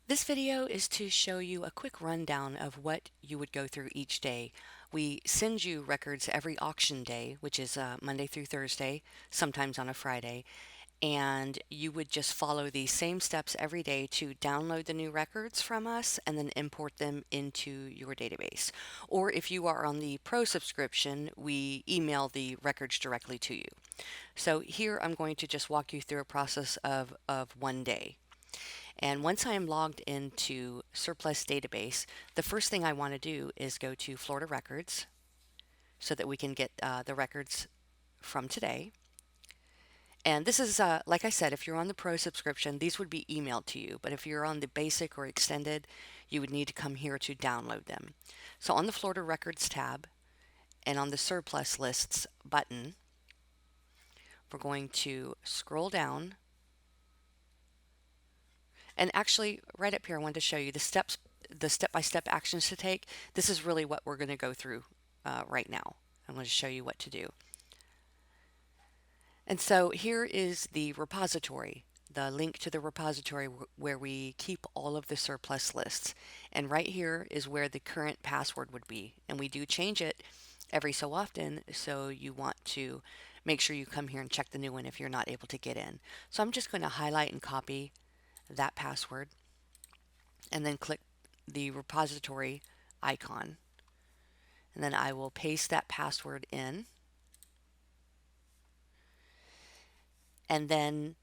This video is to show you a quick rundown of what you would go through each day. We send you records every auction day, which is Monday through Thursday, sometimes on a Friday, and you would just follow these same steps every day to download the new records from us and then import them into your database. Or if you are on the Pro subscription, we email the records directly to you. So here I'm going to just walk you through a process of one day. And once I am logged into Surplus Database, the first thing I want to do is go to Florida Records so that we can get the records from today. And this is, like I said, if you're on the Pro subscription, these would be emailed to you. But if you're on the Basic or Extended, you would need to come here to download them. So on the Florida Records tab and on the Surplus Lists button, we're going to scroll down. And actually, right up here, I wanted to show you the steps, the step-by-step actions to take. This is really what we're going to go through right now. I'm going to show you what to do. And so here is the repository, the link to the repository where we keep all of the surplus lists. And right here is where the current password would be. And we do change it every so often, so you want to make sure you come here and check the new one if you're not able to get in. So I'm just going to highlight and copy that password and then click the repository icon. And then I will paste that password in. And then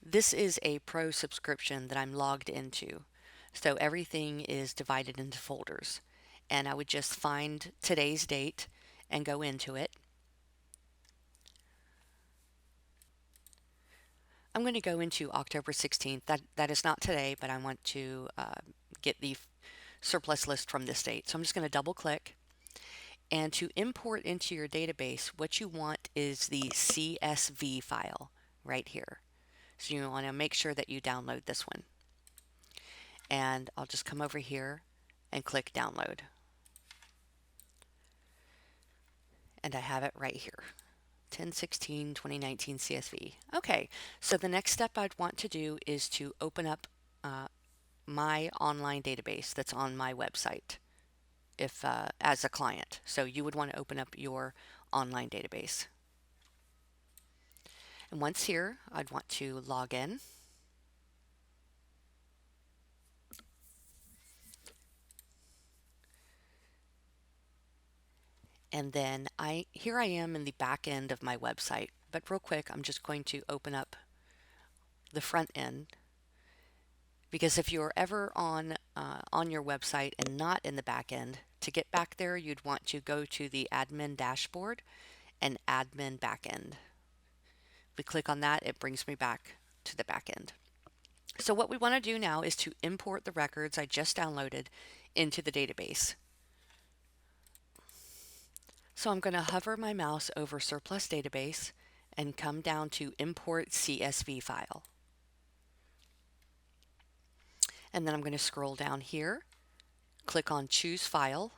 this is a Pro subscription that I'm logged into. So everything is divided into folders. And I would just find today's date and go into it. I'm going to go into October 16th. That is not today, but I want to get the surplus list from this date. So I'm just going to double click. And to import into your database, what you want is the CSV file right here. So you want to make sure that you download this one. And I'll just come over here and click download. And I have it right here. 10/16/2019 CSV. Okay, so the next step I'd want to do is to open up my online database that's on my website if as a client. So you would want to open up your online database. And once here, I'd want to log in. And then here I am in the back end of my website. But real quick, I'm just going to open up the front end, because if you're ever on your website and not in the back end, to get back there, you'd want to go to the admin dashboard and admin backend. If we click on that, it brings me back to the back end. So what we want to do now is to import the records I just downloaded into the database. So I'm going to hover my mouse over Surplus Database and come down to Import CSV File. And then I'm going to scroll down here, click on Choose File,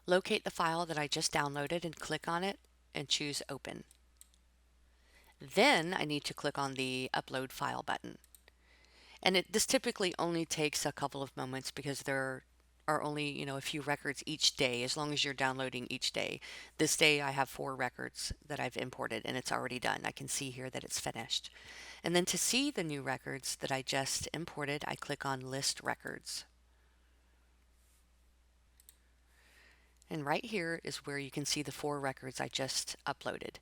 locate the file that I just downloaded and click on it and choose Open. Then I need to click on the Upload File button. And this typically only takes a couple of moments because there are only, a few records each day, as long as you're downloading each day. This day I have 4 records that I've imported and it's already done. I can see here that it's finished. And then to see the new records that I just imported, I click on List Records. And right here is where you can see the 4 records I just uploaded.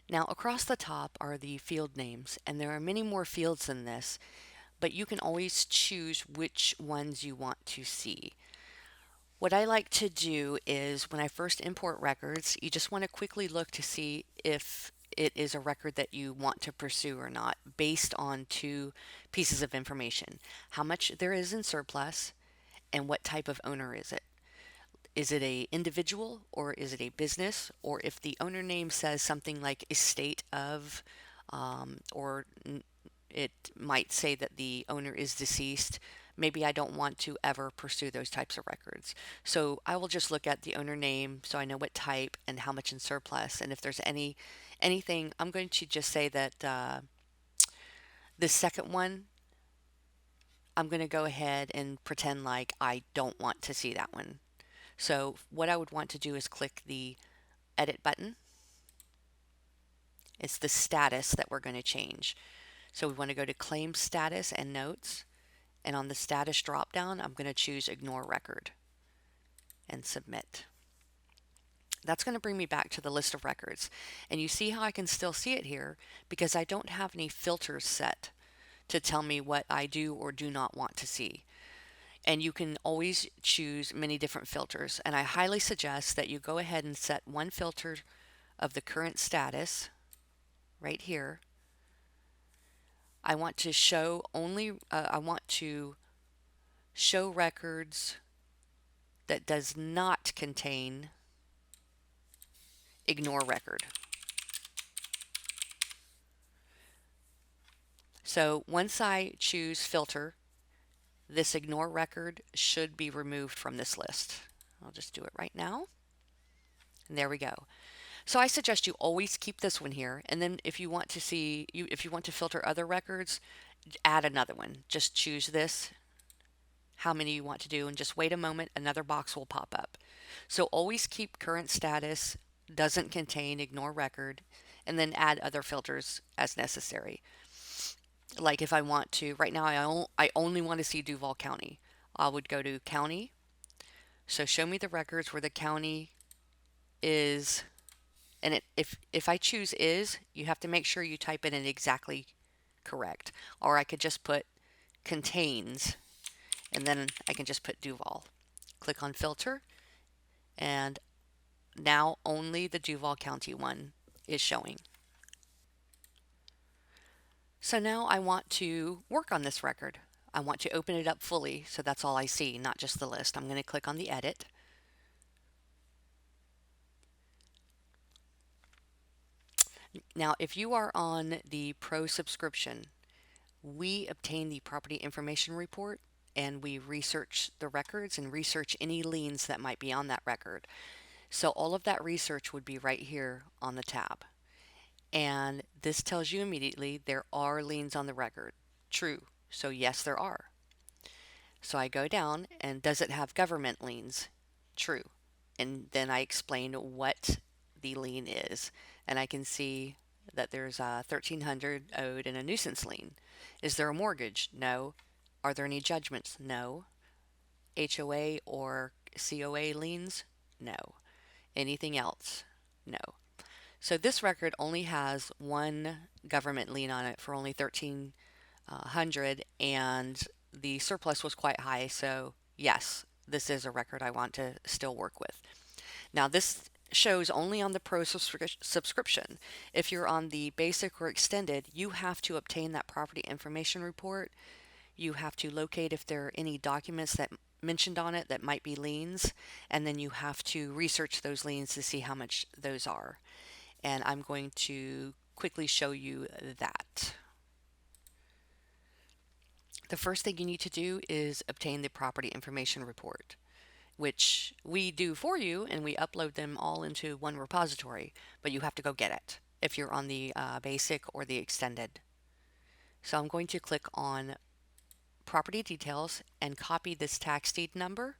Now across the top are the field names, and there are many more fields than this, but you can always choose which ones you want to see. What I like to do is when I first import records, you just want to quickly look to see if it is a record that you want to pursue or not, based on 2 pieces of information: how much there is in surplus and what type of owner is it. Is it a individual or is it a business? Or if the owner name says something like estate of, or it might say that the owner is deceased, maybe I don't want to ever pursue those types of records. So I will just look at the owner name so I know what type and how much in surplus. And if there's anything, I'm going to just say that this second one, I'm going to go ahead and pretend like I don't want to see that one. So what I would want to do is click the edit button. It's the status that we're going to change. So we want to go to claim status and notes. And on the status dropdown, I'm going to choose ignore record and submit. That's going to bring me back to the list of records. And you see how I can still see it here because I don't have any filters set to tell me what I do or do not want to see. And you can always choose many different filters. And I highly suggest that you go ahead and set one filter of the current status right here. I want to show show records that does not contain ignore record. So once I choose filter, this ignore record should be removed from this list. I'll just do it right now. And there we go. So I suggest you always keep this one here. And then if you want to if you want to filter other records, add another one. Just choose this, how many you want to do, and just wait a moment, another box will pop up. So always keep current status, doesn't contain ignore record, and then add other filters as necessary. Like if I want to, right now I only want to see Duval County. I would go to county. So show me the records where the county is, and if I choose is, you have to make sure you type it in exactly correct. Or I could just put contains, and then I can just put Duval. Click on filter, and now only the Duval County one is showing. So now I want to work on this record. I want to open it up fully, so that's all I see, not just the list. I'm going to click on the edit. Now, if you are on the Pro subscription, we obtain the property information report and we research the records and research any liens that might be on that record. So all of that research would be right here on the tab. And this tells you immediately there are liens on the record. True. So yes, there are. So I go down and does it have government liens? True. And then I explain what the lien is. And I can see that there's $1,300 owed and a nuisance lien. Is there a mortgage? No. Are there any judgments? No. HOA or COA liens? No. Anything else? No. So this record only has one government lien on it for only $1,300, and the surplus was quite high. So yes, this is a record I want to still work with. Now this shows only on the Pro subscription. If you're on the basic or extended, you have to obtain that property information report. You have to locate if there are any documents that mentioned on it that might be liens, and then you have to research those liens to see how much those are. And I'm going to quickly show you that. The first thing you need to do is obtain the property information report, which we do for you, and we upload them all into one repository, but you have to go get it if you're on the basic or the extended. So I'm going to click on property details and copy this tax deed number.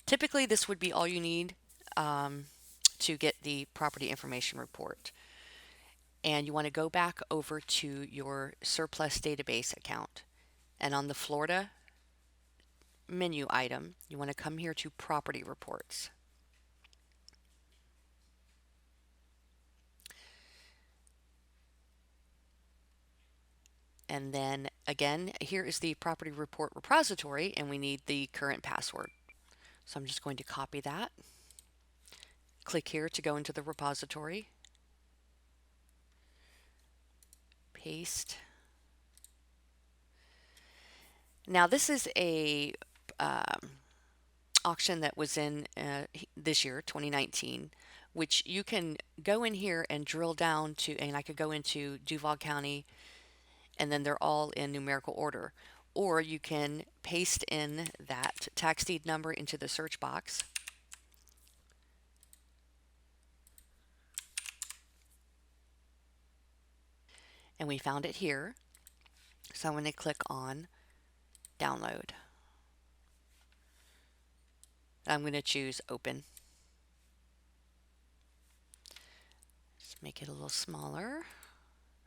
Typically this would be all you need to get the property information report. And you want to go back over to your surplus database account, and on the Florida menu item, you want to come here to property reports. And then again, here is the property report repository, and we need the current password. So I'm just going to copy that. Click here to go into the repository. Paste. Now this is a auction that was in this year, 2019, which you can go in here and drill down to, and I could go into Duval County, and then they're all in numerical order. or you can paste in that tax deed number into the search box. And we found it here. So I'm going to click on download. I'm going to choose open. Just make it a little smaller.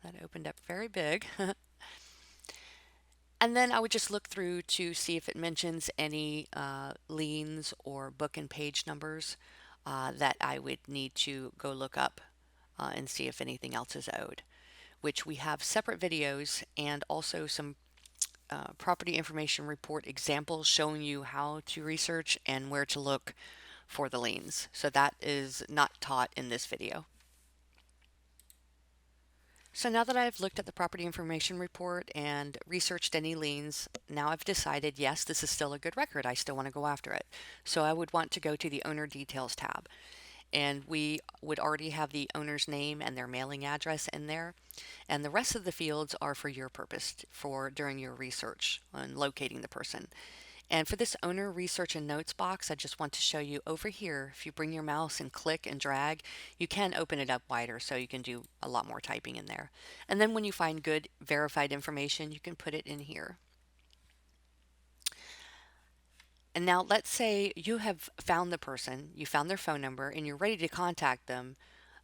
That opened up very big. And then I would just look through to see if it mentions any liens or book and page numbers that I would need to go look up and see if anything else is owed, which we have separate videos and also some property information report examples showing you how to research and where to look for the liens. So that is not taught in this video. So now that I've looked at the property information report and researched any liens, now I've decided, yes, this is still a good record. I still want to go after it. So I would want to go to the owner details tab. And we would already have the owner's name and their mailing address in there. And the rest of the fields are for your purpose for during your research on locating the person. And for this owner research and notes box, I just want to show you over here, if you bring your mouse and click and drag, you can open it up wider so you can do a lot more typing in there. And then when you find good verified information, you can put it in here. And now let's say you have found the person, you found their phone number, and you're ready to contact them,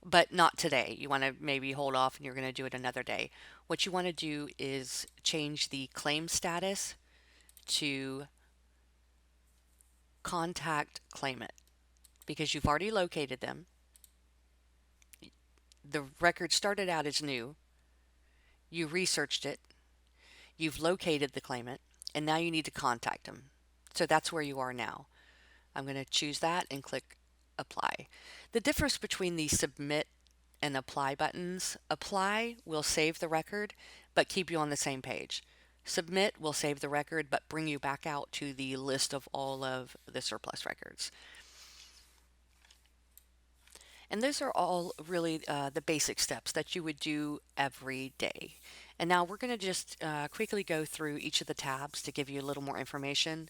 but not today. You want to maybe hold off and you're going to do it another day. What you want to do is change the claim status to contact claimant, because you've already located them. The record started out as new. You researched it. You've located the claimant, and now you need to contact them. So that's where you are now. I'm going to choose that and click apply. The difference between the submit and apply buttons: apply will save the record but keep you on the same page. Submit will save the record but bring you back out to the list of all of the surplus records. And those are all really the basic steps that you would do every day. And now we're going to just quickly go through each of the tabs to give you a little more information.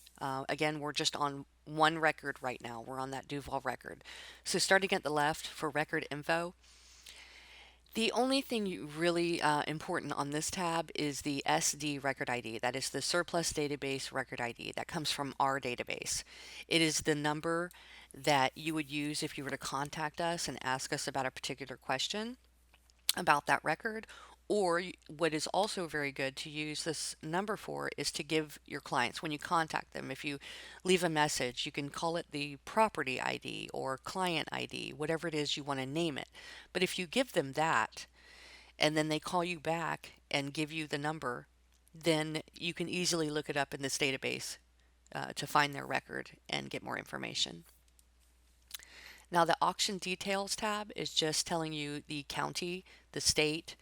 Again, we're just on one record right now. We're on that Duval record. So starting at the left for record info, the only thing really important on this tab is the SD record ID. That is the surplus database record ID that comes from our database. It is the number that you would use if you were to contact us and ask us about a particular question about that record. Or what is also very good to use this number for is to give your clients, when you contact them, if you leave a message, you can call it the property ID or client ID, whatever it is you want to name it. But if you give them that and then they call you back and give you the number, then you can easily look it up in this database to find their record and get more information. Now the auction details tab is just telling you the county, the state,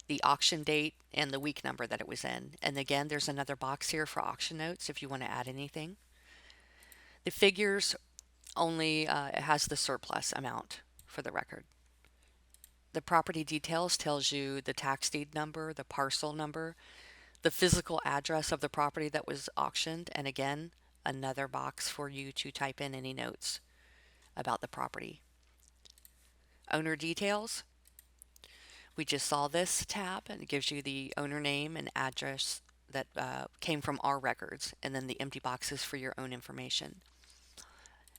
the auction date, and the week number that it was in. And again, there's another box here for auction notes if you want to add anything. The figures only has the surplus amount for the record. The property details tells you the tax deed number, the parcel number, the physical address of the property that was auctioned, and again, another box for you to type in any notes about the property. Owner details. We just saw this tab, and it gives you the owner name and address that came from our records, and then the empty boxes for your own information.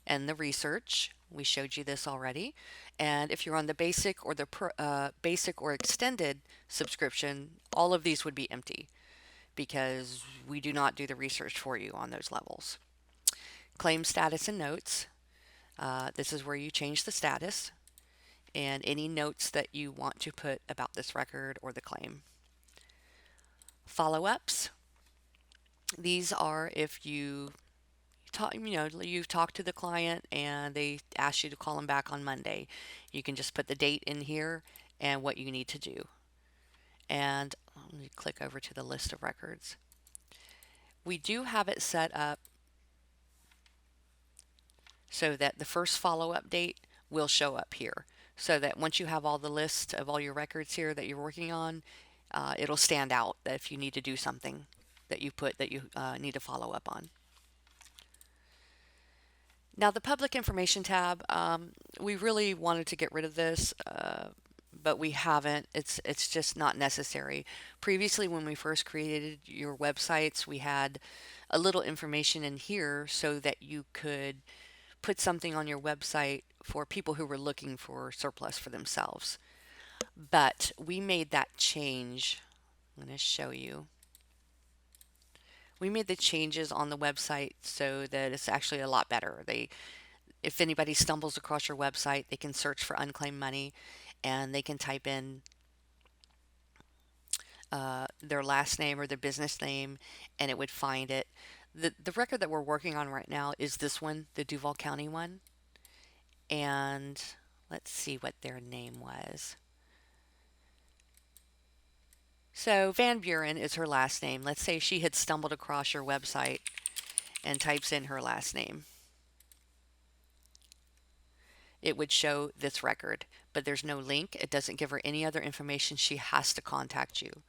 And the research, we showed you this already. And if you're on the basic or the basic or extended subscription, all of these would be empty because we do not do the research for you on those levels. Claim status and notes. This is where you change the status and any notes that you want to put about this record or the claim. Follow-ups. These are if you've talked to the client and they ask you to call them back on Monday. You can just put the date in here and what you need to do. And let me click over to the list of records. We do have it set up so that the first follow-up date will show up here, so that once you have all the list of all your records here that you're working on, it'll stand out that if you need to do something. that you put that you need to follow up on. Now, the public information tab, we really wanted to get rid of this, but we haven't. It's just not necessary. Previously, when we first created your websites, we had a little information in here so that you could put something on your website for people who were looking for surplus for themselves. But we made that change. I'm going to show you. We made the changes on the website so that it's actually a lot better. If anybody stumbles across your website, they can search for unclaimed money and they can type in their last name or their business name and it would find it. The record that we're working on right now is this one, the Duval County one. And let's see what their name was. So Van Buren is her last name. Let's say she had stumbled across your website and types in her last name. It would show this record, but there's no link. It doesn't give her any other information. She has to contact you.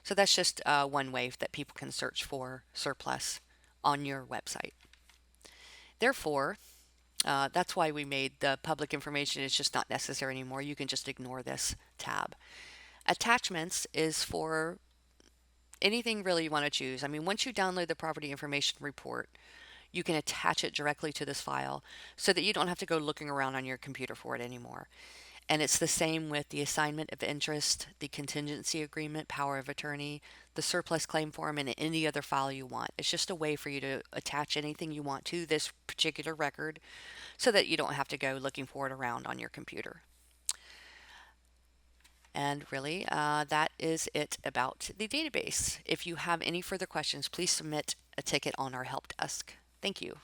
So that's just one way that people can search for surplus on your website. Therefore, that's why we made the public information is just not necessary anymore. You can just ignore this tab. Attachments is for anything really you want to choose. I mean, once you download the property information report, you can attach it directly to this file so that you don't have to go looking around on your computer for it anymore. And it's the same with the assignment of interest, the contingency agreement, power of attorney, the surplus claim form, and any other file you want. It's just a way for you to attach anything you want to this particular record so that you don't have to go looking for it around on your computer. And really, that is it about the database. If you have any further questions, please submit a ticket on our help desk. Thank you.